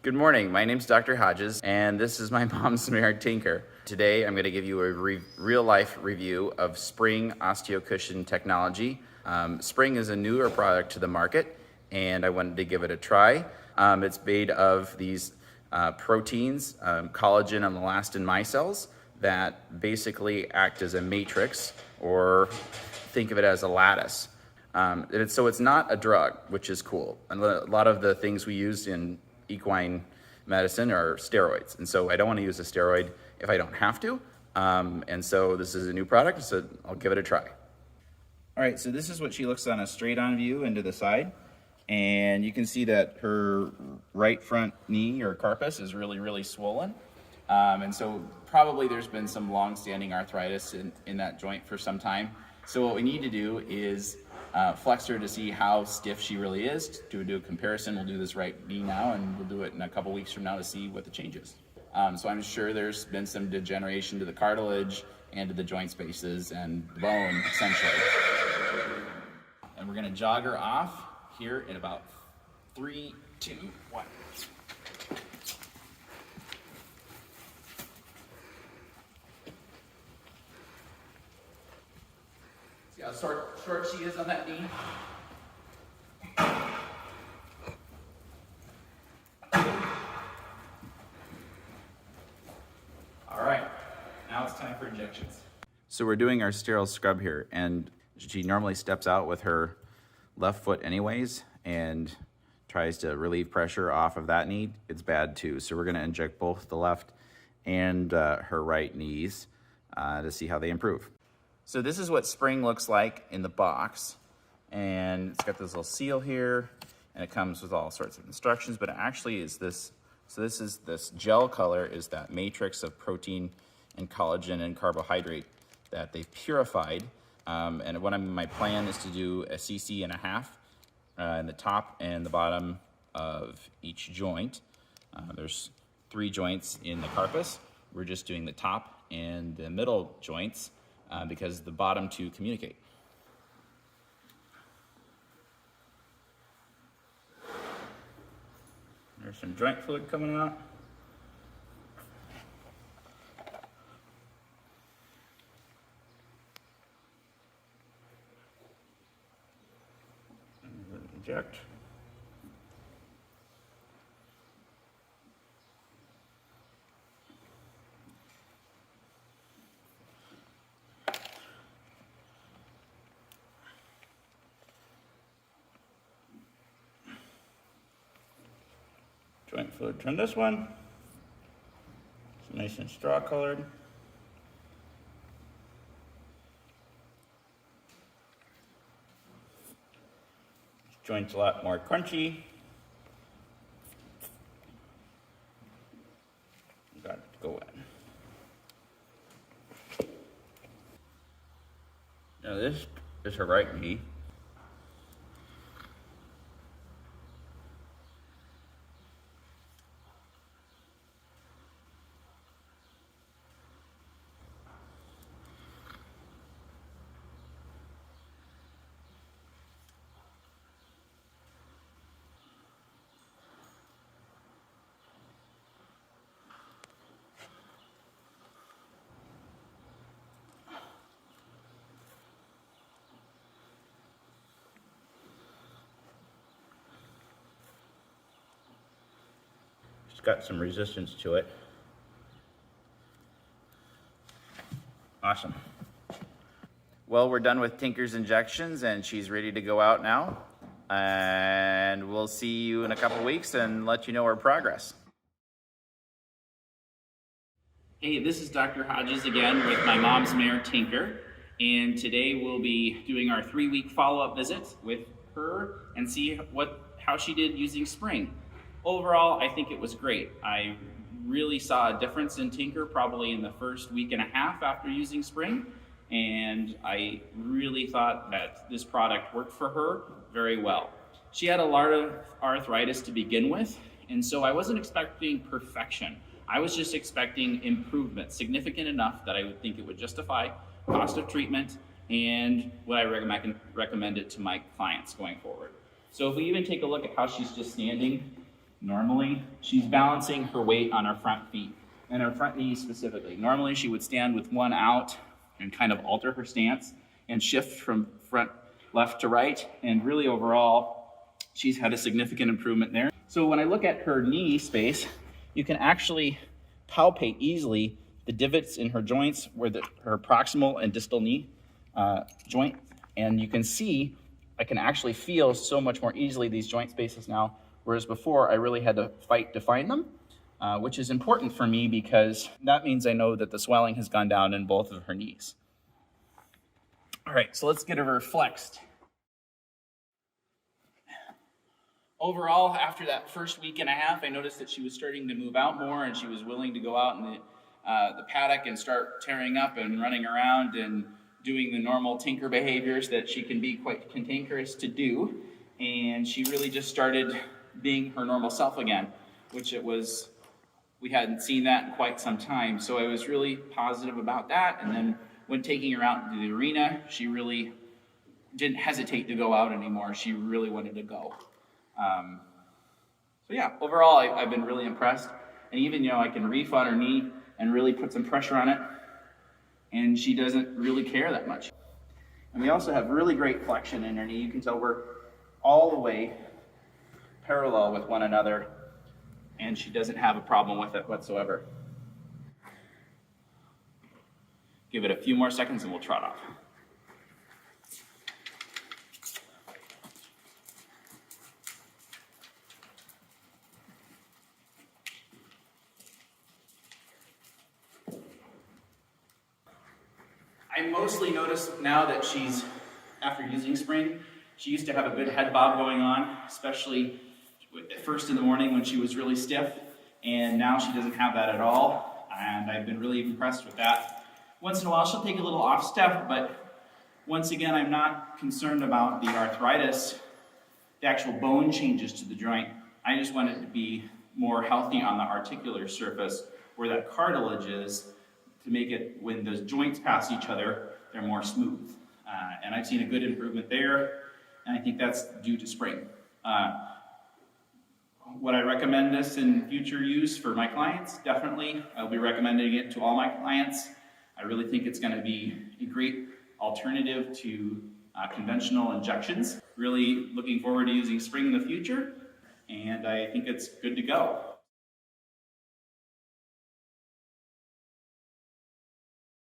Good morning, my name's Dr. Hodges, and this is my mom's Mare Tinker. Today I'm going to give you a real-life review of Spryng OsteoCushion technology. Spryng is a newer product to the market, and I wanted to give it a try. It's made of these proteins, collagen and elastin micelles, that basically act as a matrix, or think of it as a lattice. So it's not a drug, which is cool. And a lot of the things we use in equine medicine are steroids, and so I don't want to use a steroid if I don't have to, and so this is a new product, so I'll give it a try. All right, so this is what she looks on a straight-on view into the side, and you can see that her right front knee or carpus is really swollen, and so probably there's been some long-standing arthritis in that joint for some time. So what we need to do is flex her to see how stiff she really is. To do a comparison, we'll do this right knee now, and we'll do it in a couple weeks from now to see what the change is. So I'm sure there's been some degeneration to the cartilage and to the joint spaces and bone, essentially. And we're gonna jog her off here in about 3, 2, 1. See how short she is on that knee? All right, now it's time for injections. So we're doing our sterile scrub here, and she normally steps out with her left foot anyways and tries to relieve pressure off of that knee. It's bad too, so we're gonna inject both the left and her right knees to see how they improve. So this is what Spryng looks like in the box, and it's got this little seal here, and it comes with all sorts of instructions, but it actually is this. So this gel color is that matrix of protein and collagen and carbohydrate that they've purified. And my plan is to do a cc and a half in the top and the bottom of each joint. There's 3 joints in the carpus. We're just doing the top and the middle joints because the bottom 2 communicate. There's some joint fluid coming out. Inject. Joint fluid, turn this one. It's nice and straw colored. This joint's a lot more crunchy. Got it to go in. Now this is her right knee. It's got some resistance to it. Awesome. Well, we're done with Tinker's injections, and she's ready to go out now. And we'll see you in a couple weeks and let you know our progress. Hey, this is Dr. Hodges again with my mom's mare Tinker, and today we'll be doing our 3-week follow-up visit with her and see how she did using Spryng. Overall, I think it was great. I really saw a difference in Tinker probably in the first week and a half after using Spryng, and I really thought that this product worked for her very well. She had a lot of arthritis to begin with, and so I wasn't expecting perfection. I was just expecting improvement, significant enough that I would think it would justify cost of treatment and would I recommend it to my clients going forward. So if we even take a look at how she's just standing Normally, she's balancing her weight on her front feet and her front knees specifically. Normally, she would stand with one out and kind of alter her stance and shift from front left to right. And really overall, she's had a significant improvement there. So when I look at her knee space, you can actually palpate easily the divots in her joints where her proximal and distal knee joint. And you can see, I can actually feel so much more easily these joint spaces now, whereas before I really had to fight to find them, which is important for me because that means I know that the swelling has gone down in both of her knees. All right, so let's get her flexed. Overall, after that first week and a half, I noticed that she was starting to move out more and she was willing to go out in the paddock and start tearing up and running around and doing the normal tinker behaviors that she can be quite cantankerous to do. And she really just started being her normal self again, which we hadn't seen that in quite some time. So I was really positive about that. And then when taking her out into the arena, she really didn't hesitate to go out anymore. She really wanted to go. So yeah, overall, I've been really impressed. And even, I can reef on her knee and really put some pressure on it. And she doesn't really care that much. And we also have really great flexion in her knee. You can tell we're all the way parallel with one another. And she doesn't have a problem with it whatsoever. Give it a few more seconds and we'll trot off. I mostly notice now that after using Spryng, she used to have a good head bob going on, especially at first in the morning when she was really stiff, and now she doesn't have that at all, and I've been really impressed with that. Once in a while she'll take a little off step, but once again I'm not concerned about the arthritis, the actual bone changes to the joint. I just want it to be more healthy on the articular surface where that cartilage is, to make it, when those joints pass each other, they're more smooth. And I've seen a good improvement there, and I think that's due to Spryng. Would I recommend this in future use for my clients? Definitely. I'll be recommending it to all my clients. I really think it's going to be a great alternative to conventional injections. Really looking forward to using Spryng in the future, and I think it's good to go.